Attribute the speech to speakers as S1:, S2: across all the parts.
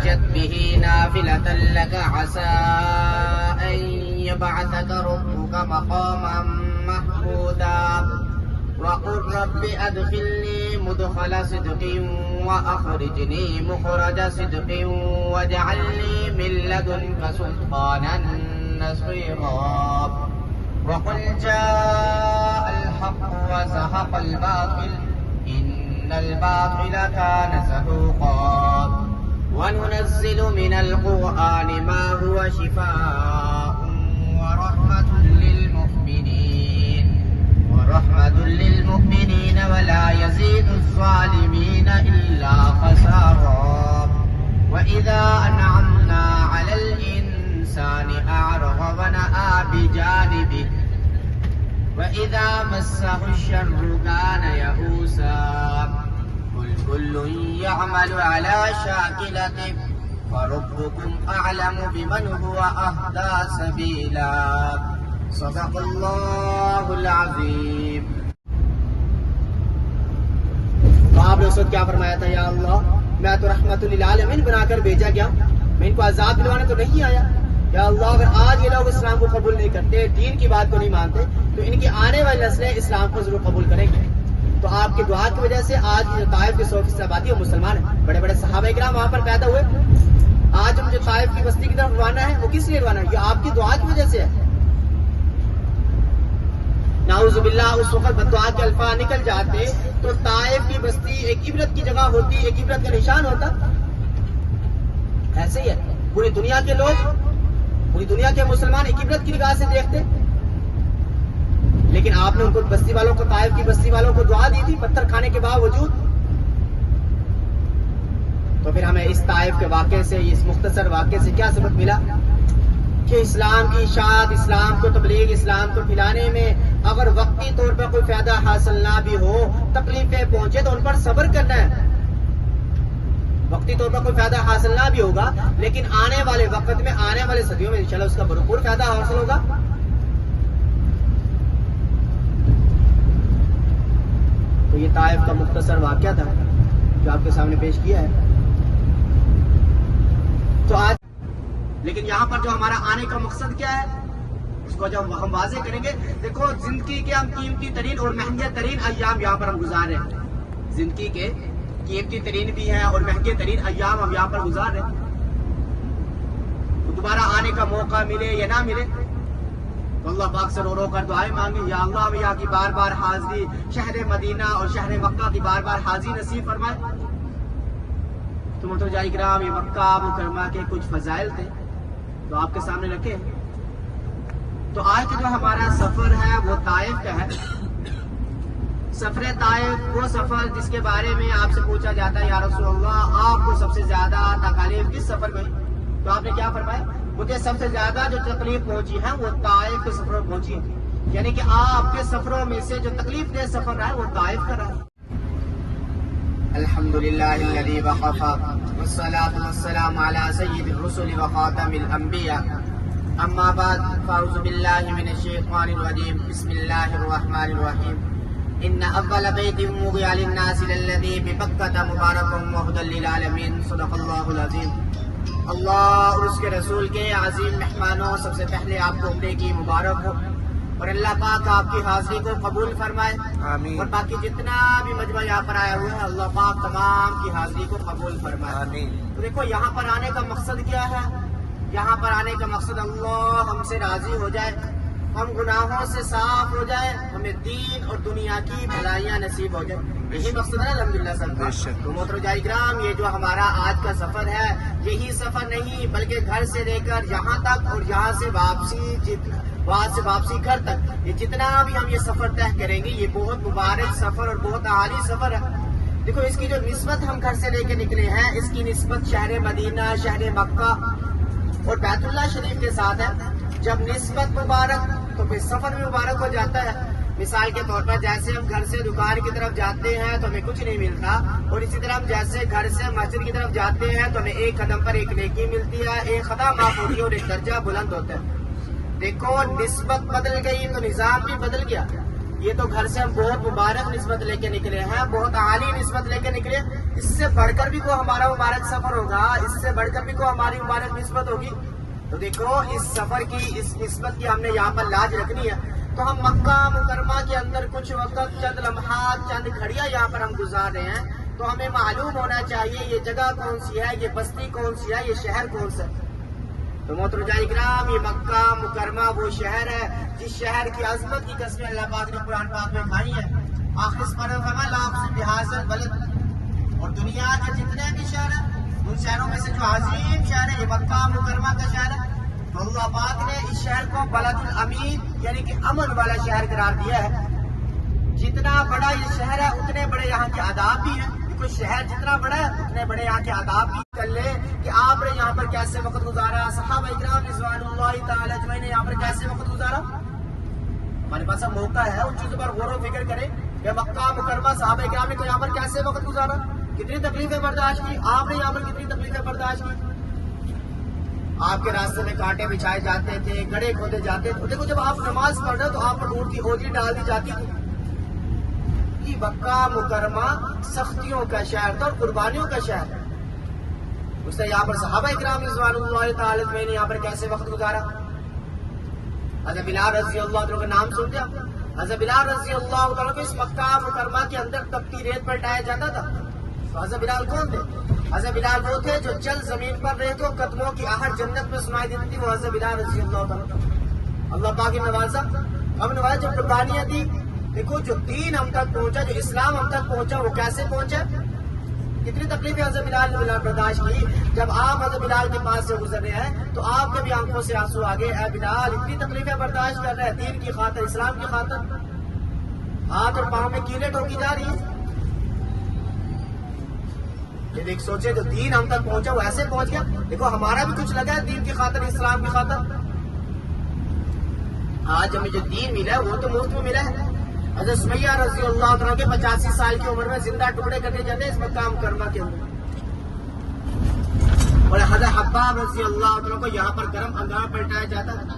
S1: فتهجد به نافلة لك عسى أن يبعثك ربك مقاما محمودا وقل رب أدخلني مدخل صدق وأخرجني مخرج صدق واجعل لي من لدنك سلطانا نصيرا وقل جاء الحق وزهق الباطل إن الباطل كان زهوقا وننزل من القرآن ما هو شفاء ورحمة للمؤمنين ولا يزيد الظالمين إلا خسارا وإذا أنعمنا على الإنسان أعرض ونأى بجانبه وإذا مسه الشر كان يئوسا قل كل يعمل على شاكلته فربكم أعلم بمن هو أهدى سبيلا صدق اللہ العظیم. تو آپ نے اس وقت کیا فرمایا تھا؟ یا اللہ میں تو رحمت للعالمین بنا کر بھیجا گیا، میں ان کو عذاب دلوانے تو نہیں آیا. یا اللہ اگر آج یہ لوگ اسلام کو قبول نہیں کرتے، دین کی بات کو نہیں مانتے، تو ان کی آنے والی نسلیں اسلام کو ضرور قبول کریں گے. تو آپ کی دعا کی وجہ سے آج جو طائف کی 100% آبادی وہ مسلمان ہیں. بڑے بڑے صحابہ کرام وہاں پر پیدا ہوئے. آج ہم جو طائف کی بستی کی طرف روانہ ہے وہ کس لیے روانہ ہے؟ یہ آپ کی دعا کی وجہ سے ہے. نعوذ باللہ اس وقت بددعا کے الفاظ نکل جاتے تو طائف کی بستی ایک عبرت کی جگہ ہوتی، ایک عبرت کا نشان ہوتا. ایسے ہی ہے پوری دنیا کے لوگ، پوری دنیا کے مسلمان ایک عبرت کی نگاہ سے دیکھتے، لیکن آپ نے ان کو بستی والوں کو، طائف کی بستی والوں کو دعا دی تھی پتھر کھانے کے باوجود. تو پھر ہمیں اس طائف کے واقعے سے، اس مختصر واقعے سے کیا سبق ملا؟ کہ اسلام کی اشاعت، اسلام کو تبلیغ، اسلام کو پھیلانے میں اگر وقتی طور پر کوئی فائدہ حاصل نہ بھی ہو، تکلیفیں پہنچے تو ان پر صبر کرنا ہے. وقتی طور پر کوئی فائدہ حاصل نہ بھی ہوگا، لیکن آنے والے وقت میں، آنے والے صدیوں میں انشاءاللہ اس کا بھرپور فائدہ حاصل ہوگا. تو یہ طائف کا مختصر واقعہ تھا جو آپ کے سامنے پیش کیا ہے. تو آج لیکن یہاں پر جو ہمارا آنے کا مقصد کیا ہے اس کو جب ہم واضح کریں گے. دیکھو زندگی کے ہم قیمتی ترین اور مہنگے ترین ایام یہاں پر ہم گزار رہے ہیں. زندگی کے قیمتی ترین بھی ہیں اور مہنگے ترین ایام ہم یہاں پر گزار رہے ہیں. دوبارہ آنے کا موقع ملے یا نہ ملے تو اللہ پاک سے رو رو کر دعائیں مانگیں. یا اللہ ہمیں یہاں کی بار بار حاضری، شہر مدینہ اور شہر مکہ کی بار بار حاضری نصیب فرمائے. تو متوجہ کرام یہ مکہ مکرمہ کے کچھ فضائل تھے تو آپ کے سامنے رکھے. تو آج جو ہمارا سفر ہے وہ طائف کا ہے. سفر طائف وہ سفر جس کے بارے میں آپ سے پوچھا جاتا ہے یا رسول اللہ آپ کو سب سے زیادہ تکالیف کس سفر میں؟ تو آپ نے کیا فرمایا؟ مجھے سب سے زیادہ جو تکلیف پہنچی ہے وہ طائف کے سفر میں پہنچی ہے. یعنی کہ آپ کے سفروں میں سے جو تکلیف دہ سفر رہا ہے وہ طائف کا رہا ہے. الحمدللہ الذی وقفا والصلاة والسلام علی سید الرسل وخاتم الانبیاء. اما بعد فاعوذ باللہ من الشیطان الرجیم. بسم اللہ الرحمن الرحیم. ان اول بیت وضع للناس للذی ببکۃ مبارک وہدی للعالمین. صدق اللہ العظیم. اللہ اور اس کے رسول کے عظیم مہمانوں، سب سے پہلے آپ کو عمرے کی مبارک ہو اور اللہ پاک آپ کی حاضری کو قبول فرمائے. آمین. اور باقی جتنا بھی مجمع یہاں پر آیا ہوا ہے اللہ پاک تمام کی حاضری کو قبول فرمائے. آمین. تو دیکھو یہاں پر آنے کا مقصد کیا ہے؟ یہاں پر آنے کا مقصد اللہ ہم سے راضی ہو جائے، ہم گناہوں سے صاف ہو جائے، ہمیں دین اور دنیا کی بھلائیاں نصیب ہو جائے. یہی مقصد ہے الحمدللہ سب کا. تو محترم اکرام یہ جو ہمارا آج کا سفر ہے یہی سفر نہیں بلکہ گھر سے لے کر یہاں تک اور یہاں سے واپسی گھر تک، یہ جتنا بھی ہم یہ سفر طے کریں گے یہ بہت مبارک سفر اور بہت اعالی سفر ہے. دیکھو اس کی جو نسبت ہم گھر سے لے کے نکلے ہیں اس کی نسبت شہر مدینہ، شہر مکہ اور بیت اللہ شریف کے ساتھ ہے. جب نسبت مبارک تو پھر سفر بھی مبارک ہو جاتا ہے. مثال کے طور پر جیسے ہم گھر سے دکان کی طرف جاتے ہیں تو ہمیں کچھ نہیں ملتا، اور اسی طرح ہم جیسے گھر سے مسجد کی طرف جاتے ہیں تو ہمیں ایک قدم پر ایک نیکی ملتی ہے، ایک خطا معاف ہوتی ہے اور ایک درجہ بلند ہوتا ہے. دیکھو نسبت بدل گئی تو نظام بھی بدل گیا. یہ تو گھر سے ہم بہت مبارک نسبت لے کے نکلے ہیں، بہت عالی نسبت لے کے نکلے، اس سے بڑھ کر بھی کوئی ہمارا مبارک سفر ہوگا، اس سے بڑھ کر بھی کوئی ہماری مبارک نسبت ہوگی؟ تو دیکھو اس سفر کی، اس نسبت کی ہم نے یہاں پر لاج رکھنی ہے، تو ہم مکہ مکرمہ کے اندر کچھ وقت، چند لمحات، چند گھڑیاں یہاں پر ہم گزار رہے ہیں، تو ہمیں معلوم ہونا چاہیے یہ جگہ کون سی ہے، یہ بستی کون سی ہے، یہ شہر کون سا ہے۔ تو محترم اکرام، یہ مکہ مکرمہ وہ شہر ہے جس شہر کی عظمت کی قسمیں اللہ پاک نے قرآن پاک میں کھائی ہیں۔ آخر اس پر فرمایا لا اقسم بہذا البلد، اور دنیا کے جتنے بھی شہر ہیں ان شہروں میں سے جو عظیم شہر ہے یہ مکہ مکرمہ کا شہر ہے، تو اللہ پاک نے اس شہر کو بلد الامین یعنی کہ امن والا شہر قرار دیا ہے۔ جتنا بڑا یہ شہر ہے اتنے بڑے یہاں کے آداب بھی ہیں، کوئی شہر جتنا بڑا ہے اتنے بڑے یہاں کے آداب بھی کر لے کہ آپ نے یہاں پر کیسے وقت گزارا، صحابہ اکرام رضوان اللہ تعالی اجمعین نے یہاں پر کیسے وقت گزارا۔ ہمارے پاس اب موقع ہے ان چیزوں پر غور و فکر کریں کہ مکہ مکرمہ صحابہ اکرام نے تو یہاں پر کیسے وقت گزارا، کتنی تکلیفیں برداشت کی، آپ نے یہاں پر کتنی تکلیفیں برداشت کی۔ آپ کے راستے میں کانٹے بچھائے جاتے تھے، گڑھے کھودے جاتے تھے، دیکھو جب آپ نماز پڑھ رہے تو آپ پر اونٹ کی اوجری ڈال دی جاتی تھی۔ مکہ مکرمہ سختیوں کا شہر تھا اور قربانیوں کا شہر، اس نے یہاں پر صحابہ اکرام رضوان اللہ تعالی میں نے یہاں پر کیسے وقت گزارا۔ حضرت بلال رضی اللہ عنہ کا نام سنتے آپ؟ حضرت بلال رضی اللہ عنہ کو اس مکہ مکرمہ کے اندر تپتی ریت پر ٹایا جاتا تھا، تو حضرت بلال کون تھے؟ حضرت بلال وہ تھے جو چل زمین پر رہے تو قدموں کی آہٹ جنت میں سنائی دیتی تھی، وہ حضرت بلال رضی اللہ عنہ۔ اللہ پاک نے نوازا، ہم نوازا جو قربانیاں دی۔ دیکھو جو دین ہم تک پہنچا، جو اسلام ہم تک پہنچا، وہ کیسے پہنچا، کتنی تکلیفیں حضرت بلال نے برداشت کی۔ جب آپ حضرت بلال کے پاس سے گزر رہے ہیں تو آپ کے بھی آنکھوں سے آنسو آگے، اے بلال اتنی تکلیفیں برداشت کر رہے ہیں دین کی خاطر، اسلام کی خاطر، ہاتھ اور پاؤں میں کیلیں ٹھوکی جا رہی ہیں۔ یہ دیکھ سوچے جو دین ہم تک پہنچا وہ ایسے پہنچ گیا، دیکھو ہمارا بھی کچھ لگا ہے دین کی خاطر، اسلام کی خاطر۔ آج ہمیں جو دین ملا ہے وہ تو مفت میں ملا ہے۔ حضرت سمیہ رضی اللہ عنہ کے 85 سال کی عمر میں زندہ ٹکڑے کرنے جاتے ہیں اس مکہ مکرمہ کے اندر، اور حضرت حباب رضی اللہ عنہ کو یہاں پر گرم انگار پلٹایا جاتا تھا۔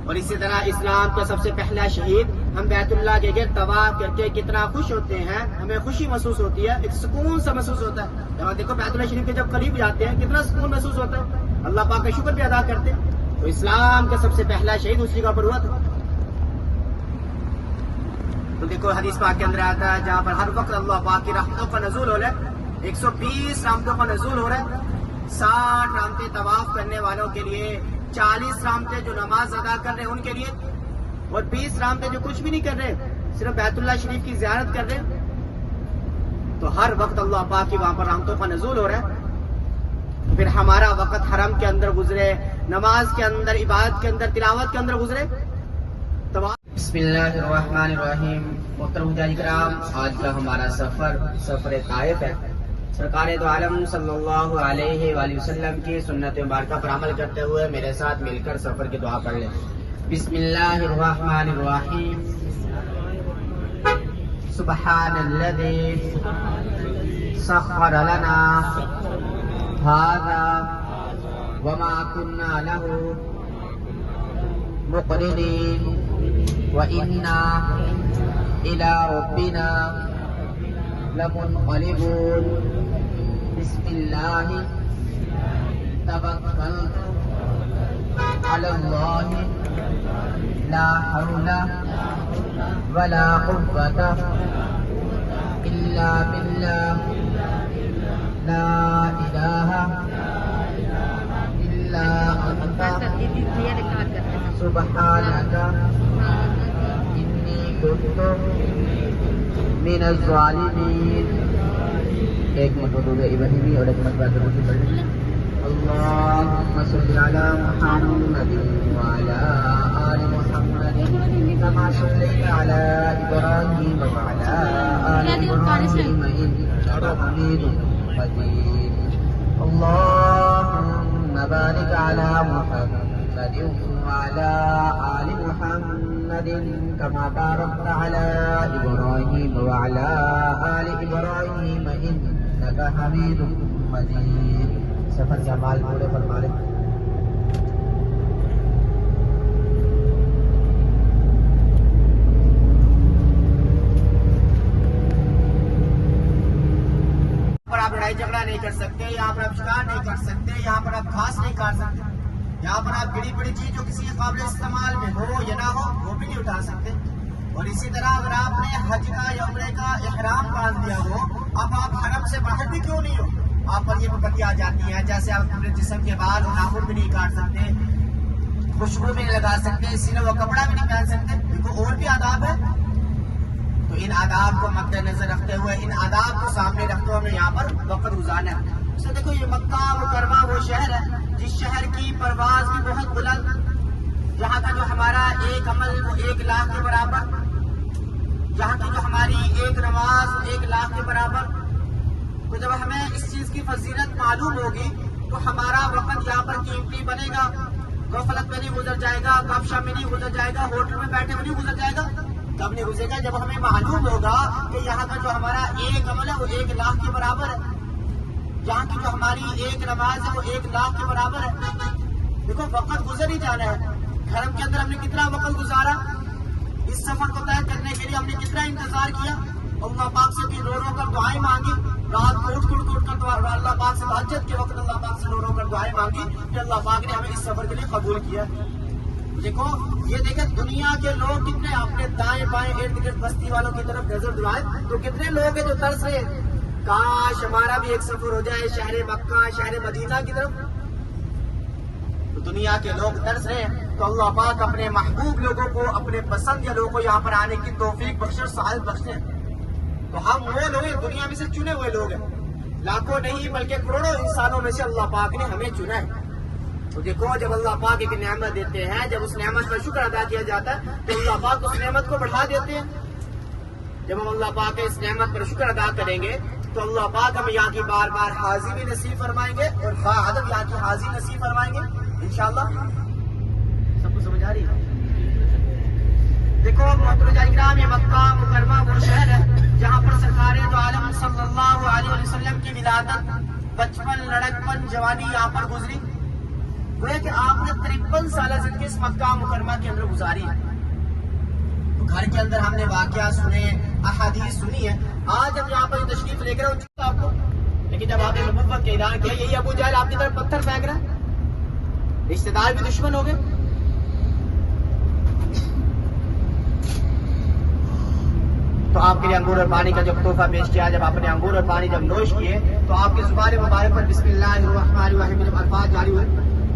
S1: اور اسی طرح اسلام کا سب سے پہلا شہید، ہم بیت اللہ کے گرد طواف کر کے کتنا خوش ہوتے ہیں، ہمیں خوشی محسوس ہوتی ہے، ایک سکون سا محسوس ہوتا ہے۔ یہاں دیکھو بیت اللہ شریف کے جب قریب جاتے ہیں کتنا سکون محسوس ہوتا ہے، اللہ پاک کا شکر بھی ادا کرتے ہیں۔ تو اسلام کا سب سے پہلا شہید اس جگہ پر ہوا تھا۔ تو دیکھو حدیث پاک کے اندر آتا ہے جہاں پر ہر وقت اللہ پاک کی رحمتوں کا نزول ہو رہا ہے، 120 رحمتوں کا نزول ہو رہا ہے، 60 رحمتیں طواف کرنے والوں کے لیے، 40 رحمتیں جو نماز ادا کر رہے ہیں ان کے لیے، اور 20 رحمتیں جو کچھ بھی نہیں کر رہے صرف بیت اللہ شریف کی زیارت کر رہے ہیں۔ تو ہر وقت اللہ پاک کی وہاں پر رحمتوں کا نزول ہو رہا ہے۔ پھر ہمارا وقت حرم کے اندر گزرے، نماز کے اندر، عبادت کے اندر، تلاوت کے اندر گزرے۔ بسم اللہ الرحمن الرحیم۔ محترم اکرام، آج کا ہمارا سفر طائف ہے۔ سرکار دو عالم صلی اللہ علیہ وآلہ وسلم کی سنت مبارکہ پر عمل کرتے ہوئے میرے ساتھ مل کر سفر کی دعا پڑھ لیں۔ بسم اللہ الرحمن الرحیم۔ سبحان الذی سخر لنا هذا وما كنا له مقرنين وإنا إلى ربنا لمنقلبون بسم الله توكلت على الله لا حول ولا قوة إلا بالله لا إله إلا أنت سبحانك إني كنت من الظالمين۔ ایک مرتبہ ابراہیمی اور ایک مرتبہ درود پڑھ لیں۔ اللهم صل على محمد وعلى آل محمد كما صليت على إبراهيم وعلى آل إبراهيم إنك حميد مجيد۔ اللهم بارك على محمد وعلى آل محمد كما باركت على إبراهيم وعلى آل إبراهيم إنك حميد مجيد۔ سفر کے اعمال پورے فرما لیں۔ لڑائی جھگڑا نہیں کر سکتے، یہاں پر آپ شکار نہیں کر سکتے، یہاں پر آپ گھاس نہیں کاٹ سکتے، یہاں پر آپ بڑی بڑی چیز جو کسی قابل استعمال میں ہو یا نہ ہو وہ بھی نہیں اٹھا سکتے۔ اور اسی طرح اگر آپ نے حج کا یا عمرے کا احرام باندھ لیا ہو، اب آپ حرم سے باہر بھی کیوں نہیں ہو، آپ پر یہ پابندی آ جاتی ہے، جیسے آپ اپنے جسم کے بال اور ناخن بھی نہیں کاٹ سکتے، خوشبو بھی نہیں لگا سکتے، سینے و کپڑا بھی نہیں پہن سکتے، دیکھو اور بھی آداب ہے۔ تو ان آداب کو مد نظر رکھتے ہوئے، ان آداب کو سامنے رکھتے ہوئے ہمیں یہاں پر وقت گزارنا ہے۔ اسے دیکھو یہ مکہ مکرمہ وہ شہر ہے جس شہر کی پرواز بھی بہت بلند، جہاں کا جو ہمارا ایک عمل وہ 1 لاکھ کے برابر، جہاں کی جو ہماری ایک نماز 1 لاکھ کے برابر۔ تو جب ہمیں اس چیز کی فضیلت معلوم ہوگی تو ہمارا وقت یہاں پر قیمتی بنے گا، غفلت میں نہیں گزر جائے گا، گپ شپ میں نہیں گزر جائے گا، ہوٹل میں بیٹھے ہوئے نہیں گزر جائے گا۔ کب نہیں گزرے گا؟ جب ہمیں معلوم ہوگا کہ یہاں کا جو ہمارا ایک عمل ہے وہ 1 لاکھ کے برابر ہے، یہاں کی جو ہماری ایک نماز ہے وہ 1 لاکھ کے برابر ہے۔ دیکھو وقت گزر ہی جانا ہے۔ حرم کے اندر ہم نے کتنا وقت گزارا، اس سفر کو طے کرنے کے لیے ہم نے کتنا انتظار کیا، اللہ پاک سے بھی رو رو کر دعائیں مانگی، رات کو اٹھ کر اللہ پاک سے تہجد کے وقت اللہ پاک سے رو رو کر دعائیں مانگی کہ اللہ پاک نے ہمیں اس سفر کے لیے قبول کیا۔ دیکھو یہ دیکھیں دنیا کے لوگ کتنے اپنے دائیں بائیں ارد گرد بستی والوں کی طرف نظر دوڑائیں تو کتنے لوگ ہیں جو ترس رہے کاش ہمارا بھی ایک سفر ہو جائے شہر مکہ شہر مدینہ کی طرف۔ تو دنیا کے لوگ ترس رہے ہیں تو اللہ پاک اپنے محبوب لوگوں کو، اپنے پسند یا لوگوں کو یہاں پر آنے کی توفیق بخشے اور سعادت بخشے۔ تو ہم وہ لوگ دنیا میں سے چنے ہوئے لوگ ہیں، لاکھوں نہیں بلکہ کروڑوں انسانوں میں سے اللہ پاک نے ہمیں چنا ہے۔ تو دیکھو جب اللہ پاک ایک نعمت دیتے ہیں، جب اس نعمت پر شکر ادا کیا جاتا ہے تو اللہ پاک اس نعمت کو بڑھا دیتے ہیں۔ جب ہم اللہ پاک کے اس نعمت پر شکر ادا کریں گے تو اللہ پاک ہمیں یہاں کی بار بار حاضری بھی نصیب فرمائیں گے اور باعدد یہاں کی حاضری نصیب فرمائیں گے انشاءاللہ۔ سب کو سمجھ آ رہی ہے؟ دیکھو محترم اکرام، یہ مکہ مکرمہ وہ شہر ہے جہاں پر سرکار دو عالم صلی اللہ علیہ وسلم کی ولادت، بچپن، لڑکپن، جوانی یہاں پر گزری۔ وہ کہ آپ نے 53 سالہ زندگی اس مکہ مکرمہ کے اندر گزاری ہے۔ گھر کے اندر ہم نے واقعات سنے، احادیث سنی ہے۔ آج ہم یہاں پر تشریف لے کر آپ کو، لیکن جب آپ نے نبوت کا اعلان کیا یہی ابو جہل آپ کی طرف پتھر پھینک رہا ہے، رشتے دار بھی دشمن ہو گئے۔ تو آپ کے لیے انگور اور پانی کا جب تحفہ پیش کیا، جب آپ نے انگور اور پانی جب نوش کیے تو آپ کی زبان مبارک پر بسم اللہ الرحمن الرحیم جب الفاظ جاری ہوئے،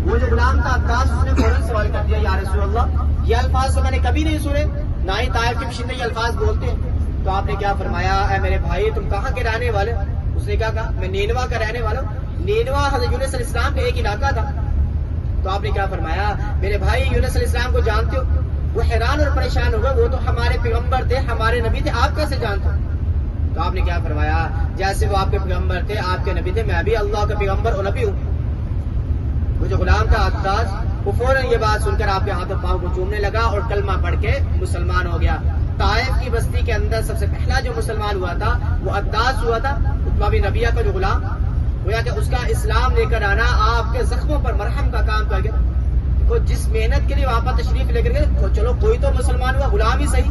S1: وہ جو غلام تھا عباس اس نے فوراً سوال کر دیا یا رسول اللہ یہ الفاظ تو میں نے کبھی نہیں سنے، نہ ہی طائف کے باشندے یہ الفاظ بولتے ہیں۔ تو آپ نے کیا فرمایا، اے میرے بھائی تم کہاں کے رہنے والے؟ اس نے کیا کہا، میں نینوا کا رہنے والا ہوں۔ نینوا حضرت یونس علیہ السلام کا ایک علاقہ تھا۔ تو آپ نے کیا فرمایا، میرے بھائی یونس علیہ السلام کو جانتے ہو؟ وہ حیران اور پریشان ہو گئے، وہ تو ہمارے پیغمبر تھے، ہمارے نبی تھے، آپ کیسے جانتے ہو؟ تو آپ نے کیا فرمایا، جیسے وہ آپ کے پیغمبر تھے، آپ کے نبی تھے، میں بھی اللہ کا پیغمبر اور نبی ہوں۔ وہ جو غلام تھا عباس وہ فوراً یہ بات سن کر آپ کے ہاتھوں پاؤں کو چومنے لگا اور کلمہ پڑھ کے مسلمان ہو گیا۔ طائف کی بستی کے اندر سب سے پہلا جو مسلمان ہوا تھا وہ عباس ہوا تھا، عتبہ بن ربیعہ کا جو غلام، گویا کہ اس کا اسلام لے کر آنا آپ کے زخموں پر مرہم کا کام کر گیا۔ تو جس محنت کے لیے وہاں پر تشریف لے کر گئے، چلو کوئی تو مسلمان ہوا، غلام ہی صحیح۔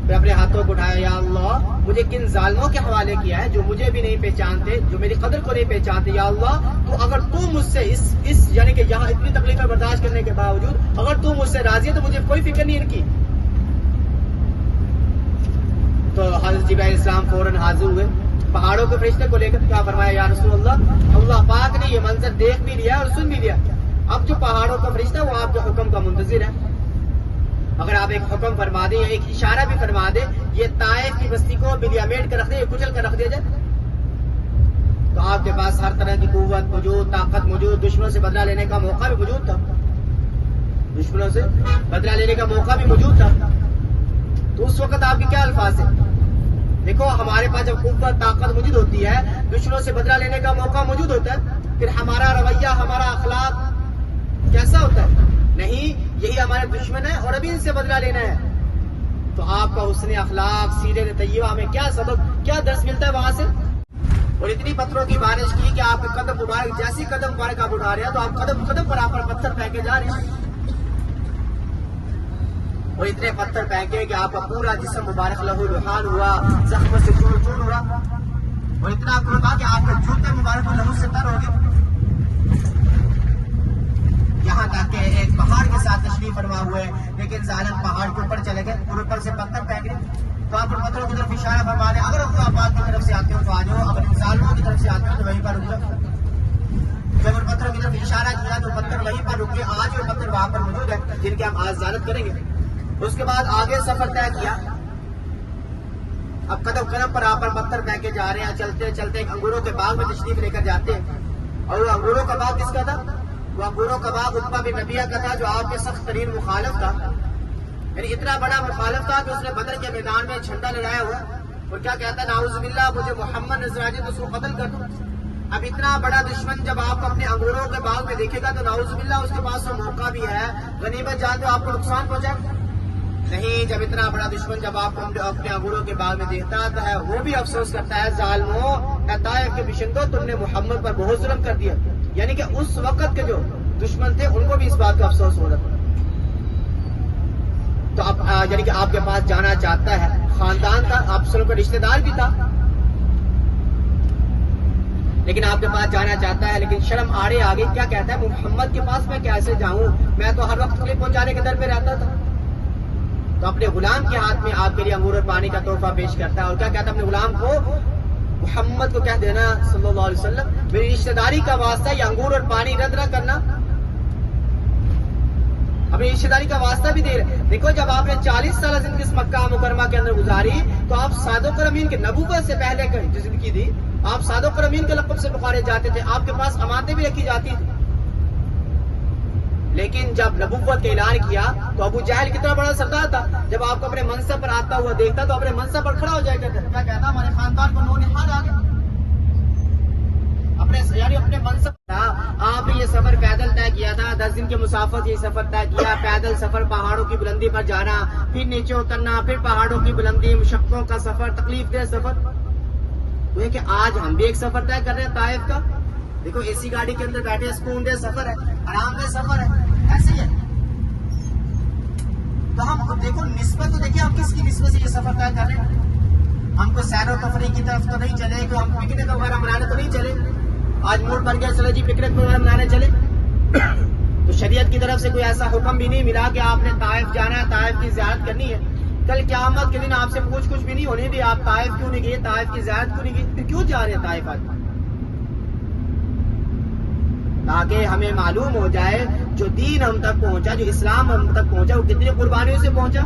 S1: پھر اپنے ہاتھوں کو اٹھایا، یا اللہ مجھے کن ظالموں کے حوالے کیا ہے جو مجھے بھی نہیں پہچانتے، جو میری قدر کو نہیں پہچانتے۔ یا اللہ تو اگر تو مجھ سے اس یعنی کہ یہاں اتنی تکلیفیں برداشت کرنے کے باوجود اگر تو مجھ سے راضی ہے تو مجھے کوئی فکر نہیں ان کی۔ تو حضرت جبرائیل علیہ السلام فوراً حاضر ہوئے پہاڑوں کے فرشتے کو لے کر، کیا فرمایا، یا رسول اللہ پاک نے یہ منظر دیکھ بھی لیا اور سن بھی لیا، اب جو پہاڑوں کا فرشتہ وہ آپ کے حکم کا منتظر ہے۔ اگر آپ ایک حکم فرما دیں یا ایک اشارہ بھی فرما دیں، یہ طائف کی بستی کو بلیامیٹ کر رکھ دیں، کچل کر رکھ دیا جائے، تو آپ کے پاس ہر طرح کی قوت موجود، طاقت موجود، دشمنوں سے بدلہ لینے کا موقع بھی موجود تھا، دشمنوں سے بدلہ لینے کا موقع بھی موجود تھا۔ تو اس وقت آپ کے کیا الفاظ ہیں؟ دیکھو ہمارے پاس جب قوت طاقت موجود ہوتی ہے، دشمنوں سے بدلہ لینے کا موقع موجود ہوتا ہے، پھر ہمارا رویہ، ہمارا اخلاق کیسا ہوتا ہے؟ نہیں، یہی ہمارے دشمن ہے اور ابھی ان سے بدلہ لینا ہے۔ تو آپ کا حسن اخلاق، سیرت طیبہ ہمیں کیا سبق، کیا درس ملتا ہے وہاں سے؟ اور اتنی پتھروں کی بارش کی کہ آپ کے قدم مبارک، جیسی قدم مبارک آپ اٹھا رہے ہیں تو آپ قدم قدم پر آپ پر پتھر پھینکے جا رہے ہیں، اور اتنے پتھر پھینکے کہ آپ کا پورا جسم مبارک لہو لہان ہوا، زخم سے چور چور ہوا۔ اور اتنا آپ کو کہا کہ آپ کے جوتے مبارک لہو سے تر ہو گئے، یہاں تک کہ ایک پہاڑ کے ساتھ تشریف فرما ہوئے، لیکن ظالم پہاڑ کے اوپر چلے گئے اور اوپر سے پتھر پھینک گئے. تو آپ پتھروں کی طرف اشارہ فرما رہے ہیں، اگر آپ آباد کی طرف سے آتے ہو تو آ جاؤ، اگر ظالموں کی طرف سے آتے ہو تو وہیں پر رک جاؤ. جب ان پتھروں کی طرف اشارہ کیا تو پتھر وہیں پر رکے، آج وہ پتھر وہاں پر موجود ہے جن کی ہم آج زیارت کریں گے. اس کے بعد آگے سفر طے کیا. اب قدم قدم پر آپ پر پتھر پھینکے جا رہے ہیں، چلتے چلتے ایک انگوروں کے باغ میں تشریف لے کر جاتے ہیں. اور وہ انگوروں کا باغ کس کا تھا؟ وہ انگوروں کا باغ عتبہ بن ربیعہ کا تھا، جو آپ کے سخت ترین مخالف تھا. یعنی اتنا بڑا مخالف تھا کہ اس نے بدر کے میدان میں جھنڈا لہرایا ہوا اور کیا کہتا ہے، نعوذ باللہ مجھے محمد نظر آ جائے تو اس کو قتل کر دوں. اب اتنا بڑا دشمن جب آپ اپنے انگوروں کے باغ میں دیکھے گا تو نعوذ باللہ اس کے پاس تو موقع بھی ہے غنیمت جان تو آپ کو نقصان پہنچائے نہیں. جب اتنا بڑا دشمن جب آپ اپنے انگوروں کے باغ میں دیکھتا ہے وہ بھی افسوس کرتا ہے، ظالموں اے طائف کے بشندوں تم نے محمد پر بہت ظلم کر دیا. یعنی کہ اس وقت کے جو دشمن تھے ان کو بھی اس بات کا افسوس ہو رہا تھا. تو اب یعنی کہ آپ کے پاس جانا چاہتا ہے، خاندان تھا، آپ سب کا رشتہ دار بھی تھا، لیکن آپ کے پاس جانا چاہتا ہے، لیکن شرم آڑے آگے کیا کہتا ہے، محمد کے پاس میں کیسے جاؤں، میں تو ہر وقت تکلیف پہنچانے کے در پہ رہتا تھا. تو اپنے غلام کے ہاتھ میں آپ کے لیے انگور اور پانی کا تحفہ پیش کرتا ہے اور کیا کہتا ہے اپنے غلام کو، محمد کو کہہ دینا صلی اللہ علیہ وسلم میری رشتہ داری کا واسطہ یہ انگور اور پانی رد نہ کرنا. اپنی رشتہ داری کا واسطہ بھی دے رہے. دیکھو جب آپ نے 40 سالہ زندگی اس مکہ مکرمہ کے اندر گزاری تو آپ صادق امین کے نبوت سے پہلے جو زندگی دی آپ صادق امین کے لقب سے پکارے جاتے تھے، آپ کے پاس امانتیں بھی رکھی جاتی تھی. لیکن جب نبوت کا اعلان کیا تو ابو جہل کتنا بڑا سردار تھا، جب آپ کو اپنے منصب پر آتا ہوا دیکھتا تو اپنے منصب پر کھڑا ہو جائے گا. کیا کہتا ہمارے خاندان کو نو نہاد آ گیا اپنے منصب. آپ نے یہ سفر پیدل طے کیا تھا، 10 دن کے مسافت یہ سفر طے کیا، پیدل سفر، پہاڑوں کی بلندی پر جانا، پھر نیچے اترنا، پھر پہاڑوں کی بلندی، مشقوں کا سفر، تکلیف دہ سفر. وہ ہے کہ آج ہم بھی ایک سفر طے کر رہے ہیں طائف کا. دیکھو اے سی گاڑی کے اندر بیٹھے، سکون دہ سفر ہے، آرام دہ سفر ہے، ایسے ہی ہے. تو ہم دیکھو نسبت تو دیکھیں ہم کس کی نسبت سے یہ سفر طے کر رہے ہیں. ہم کو سیر و تفریح کی طرف تو نہیں چلے، کہ ہم پکنک وغیرہ منانے تو نہیں چلے. آج موڈ بن گیا چلو جی پکنک وغیرہ منانے چلے. تو شریعت کی طرف سے کوئی ایسا حکم بھی نہیں ملا کہ آپ نے طائف جانا ہے، طائف کی زیارت کرنی ہے. کل قیامت کے دن آپ سے پوچھ کچھ بھی نہیں ہونی تھی آپ طائف کیوں نہیں گئے، طائف کی زیارت کیوں نہیں گئے، پھر کیوں جا رہے ہیں طائف آج؟ تاکہ ہمیں معلوم ہو جائے جو دین ہم تک پہنچا، جو اسلام ہم تک پہنچا وہ کتنی قربانیوں سے پہنچا.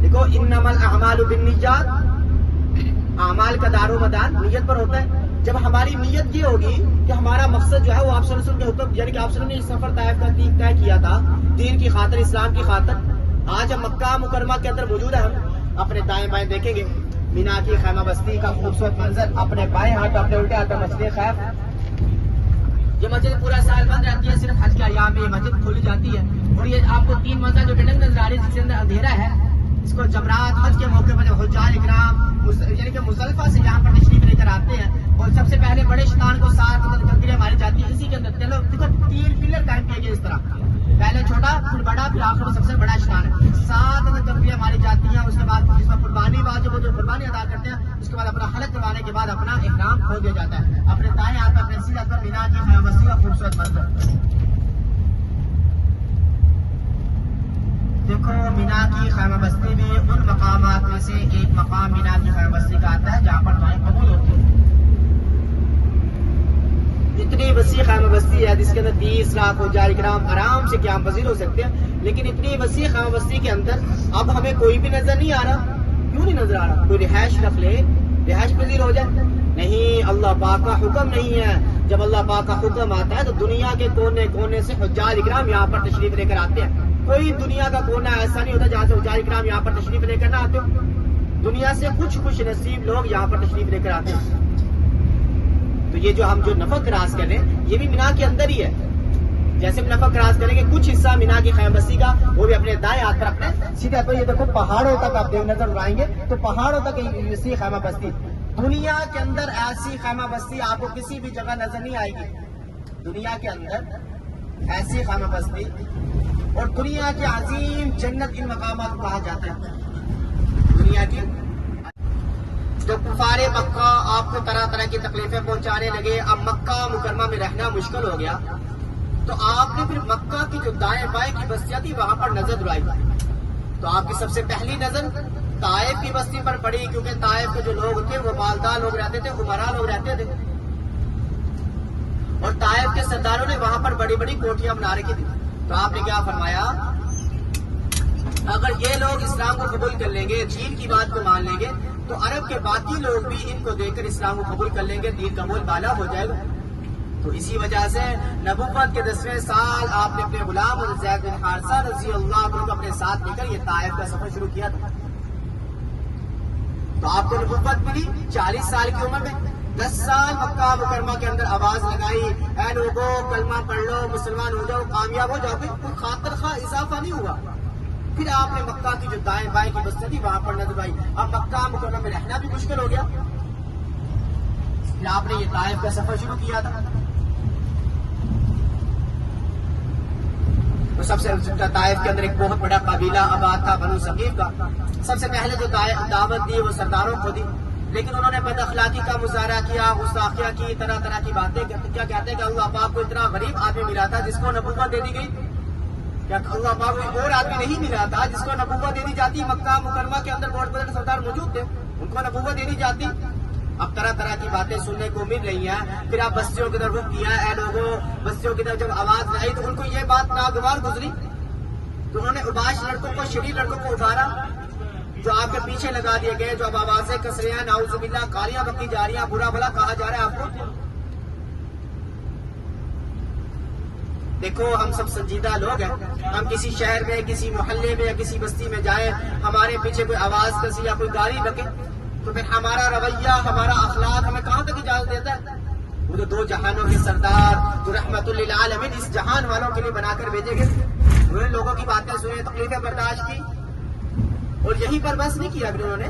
S1: دیکھو انما الاعمال بالنیات، اعمال کا دار و مدار نیت پر ہوتا ہے. جب ہماری نیت یہ ہوگی کہ ہمارا مقصد جو ہے وہ آپ صلی اللہ علیہ وسلم کے حکم، یعنی کہ آپ صلی اللہ علیہ وسلم نے اس سفر طائف کا طے کیا تھا دین کی خاطر، اسلام کی خاطر. آج ہم مکہ مکرمہ کے اندر موجود ہیں، ہم اپنے دائیں بائیں دیکھیں گے مینا کی خیمہ بستی کا خوبصورت منظر، اپنے بائیں ہاتھ اپنے الٹے ہاتھ مسجد خیف. یہ مسجد پورا سال بند رہتی ہے، صرف حج کے ایام میں یہ مسجد کھولی جاتی ہے. اور یہ آپ کو 3 منزل جو بلڈنگ نظر آ رہی ہے جس کے اندر اندھیرا ہے، اس کو جمرات حج کے موقع پر جو حجاج اکرام یعنی کہ مزدلفہ سے یہاں پر تشریف لے کر آتے ہیں اور سب سے پہلے بڑے شیطان کو 7 کنکریاں ماری جاتی ہیں. اسی کے اندر چلو دیکھو 3 پلر قائم کیے گئے اس طرح، پہلے چھوٹا پھر بڑا پھر آخر میں سب سے بڑا شیطان ہے. 7 کنکریاں ماری جاتی ہیں. اس کے بعد جس میں قربانی بات جو قربانی ادا کرتے ہیں اس کے بعد اپنا حلق کروانے کے بعد اپنا احرام کھول دیا جاتا ہے. اپنے دائیں ہاتھ اپنے سیدھے ہاتھ پر مینا کی خیمہ بستی کا خوبصورت منظر. دیکھو مینا کی خیمہ بستی میں ان مقامات میں سے ایک مقام مینا کی خیمہ بستی کا آتا ہے جہاں پر دعائیں قبول ہوتی ہیں. اتنی وسیع خیمہ بستی ہے جس کے اندر 20 لاکھ حجاج اکرام آرام سے قیام پذیر ہو سکتے ہیں. لیکن اتنی وسیع خیمہ بستی کے اندر اب ہمیں کوئی بھی نظر نہیں آ رہا. کیوں نہیں نظر آ رہا؟ کوئی رہائش رکھ لے، رہائش پذیر ہو جائے. نہیں، اللہ پاک کا حکم نہیں ہے. جب اللہ پاک کا حکم آتا ہے تو دنیا کے کونے کونے سے حجاج اکرام یہاں پر تشریف لے کر آتے ہیں. کوئی دنیا کا کونا ایسا نہیں ہوتا جہاں سے حجاج اکرام یہاں پر تشریف لے کر نہ آتے ہو. دنیا سے کچھ خوش نصیب لوگ یہاں پر تشریف لے کر آتے ہیں. تو یہ جو ہم جو نفق کراس کر رہے ہیں یہ بھی مینا کے اندر ہی ہے. جیسے ہم نفق کراس کریں گے کچھ حصہ مینا کی خیمہ بستی کا وہ بھی اپنے دائیں ہاتھ پر اپنے سیدھے ہاتھ پر. یہ دیکھو پہاڑوں تک آپ نظر اڑائیں گے تو پہاڑوں تک ایسی خیمہ بستی. دنیا کے اندر ایسی خیمہ بستی آپ کو کسی بھی جگہ نظر نہیں آئے گی. دنیا کے اندر ایسی خیمہ بستی اور دنیا کی عظیم جنت ان مقامات کو کہا جاتا ہے. دنیا کی جب کفار مکہ آپ کو طرح طرح کی تکلیفیں پہنچانے لگے، اب مکہ مکرمہ میں رہنا مشکل ہو گیا، تو آپ نے پھر مکہ کی جو دائیں بائیں کی بستیاں تھی وہاں پر نظر دوڑائی۔ تو آپ کی سب سے پہلی نظر طائف کی بستی پر پڑی، کیونکہ طائف کے جو لوگ تھے وہ مالدار لوگ رہتے تھے، عمرا لوگ رہتے تھے، اور طائف کے سرداروں نے وہاں پر بڑی بڑی کوٹیاں بنا رکھی تھی۔ تو آپ نے کیا فرمایا، اگر یہ لوگ اسلام کو قبول کر لیں گے، دین کی بات کو مان لیں گے، تو عرب کے باقی لوگ بھی ان کو دیکھ کر اسلام کو قبول کر لیں گے، دین کا مول بالا ہو جائے گا۔ تو اسی وجہ سے نبوت کے 10ویں سال آپ نے اپنے غلام زید بن حارثہ رضی اللہ عنہ کو اپنے ساتھ لے کر یہ طائف کا سفر شروع کیا تھا۔ تو آپ کو نبوت ملی 40 سال کی عمر میں، 10 سال مکہ مکرمہ کے اندر آواز لگائی، اے لوگوں کلمہ پڑھ لو، مسلمان ہو جاؤ، کامیاب ہو جاؤ، کوئی خاطر خواہ اضافہ نہیں ہوا۔ پھر آپ نے مکہ کی جو دائیں بائیں کی بستی تھی وہاں پر نظر آئی، اب مکہ مکرمہ میں رہنا بھی مشکل ہو گیا، پھر آپ نے یہ طائف کا سفر شروع کیا تھا۔ تو سب سے طائف کے اندر ایک بہت بڑا قبیلہ آباد تھا، بنو ثقیف کا۔ سب سے پہلے جو دعوت دی وہ سرداروں کو دی، لیکن انہوں نے بد اخلاقی کا مظاہرہ کیا، گستاخیاں کی، طرح طرح کی باتیں۔ کیا کہتے ہیں کہ اللہ پاک کو اتنا غریب آدمی ملا تھا جس کو نبوت دے دی گئی؟ کیا اللہ پاک کو اور آدمی نہیں ملا تھا جس کو نبوت دے دی جاتی؟ مکہ مکرمہ کے اندر بہت بڑے سردار موجود تھے، ان کو نبوت دے دی جاتی۔ اب طرح طرح کی باتیں سننے کو مل رہی ہیں۔ پھر آپ بستیوں کی طرف رخ کیا، اے لوگوں بستیوں کی طرف جب آواز آئی تو ان کو یہ بات ناگوار گزری، تو انہوں نے اباش لڑکوں کو، شریر لڑکوں کو ابھارا جو آپ کے پیچھے لگا دیے گئے، جو اب آوازیں کس رہے ہیں، نعوذ باللہ گالیاں بکی جا رہی ہیں، برا بھلا کہا جا رہا ہے آپ کو۔ دیکھو ہم سب سنجیدہ لوگ ہیں، ہم کسی شہر میں، کسی محلے میں یا کسی بستی میں جائیں، ہمارے پیچھے کوئی آواز کسی یا کوئی گالی بکے تو پھر ہمارا رویہ، ہمارا اخلاق ہمیں کہاں تک اجازت دیتا ہے؟ وہ تو 2 جہانوں کے سردار جو رحمت للعالمین اس جہان والوں کے لیے بنا کر بھیجے گئے، انہوں نے لوگوں کی باتیں سنی، تکلیفیں برداشت کی، اور یہیں پر بس نہیں کیا پھر انہوں نے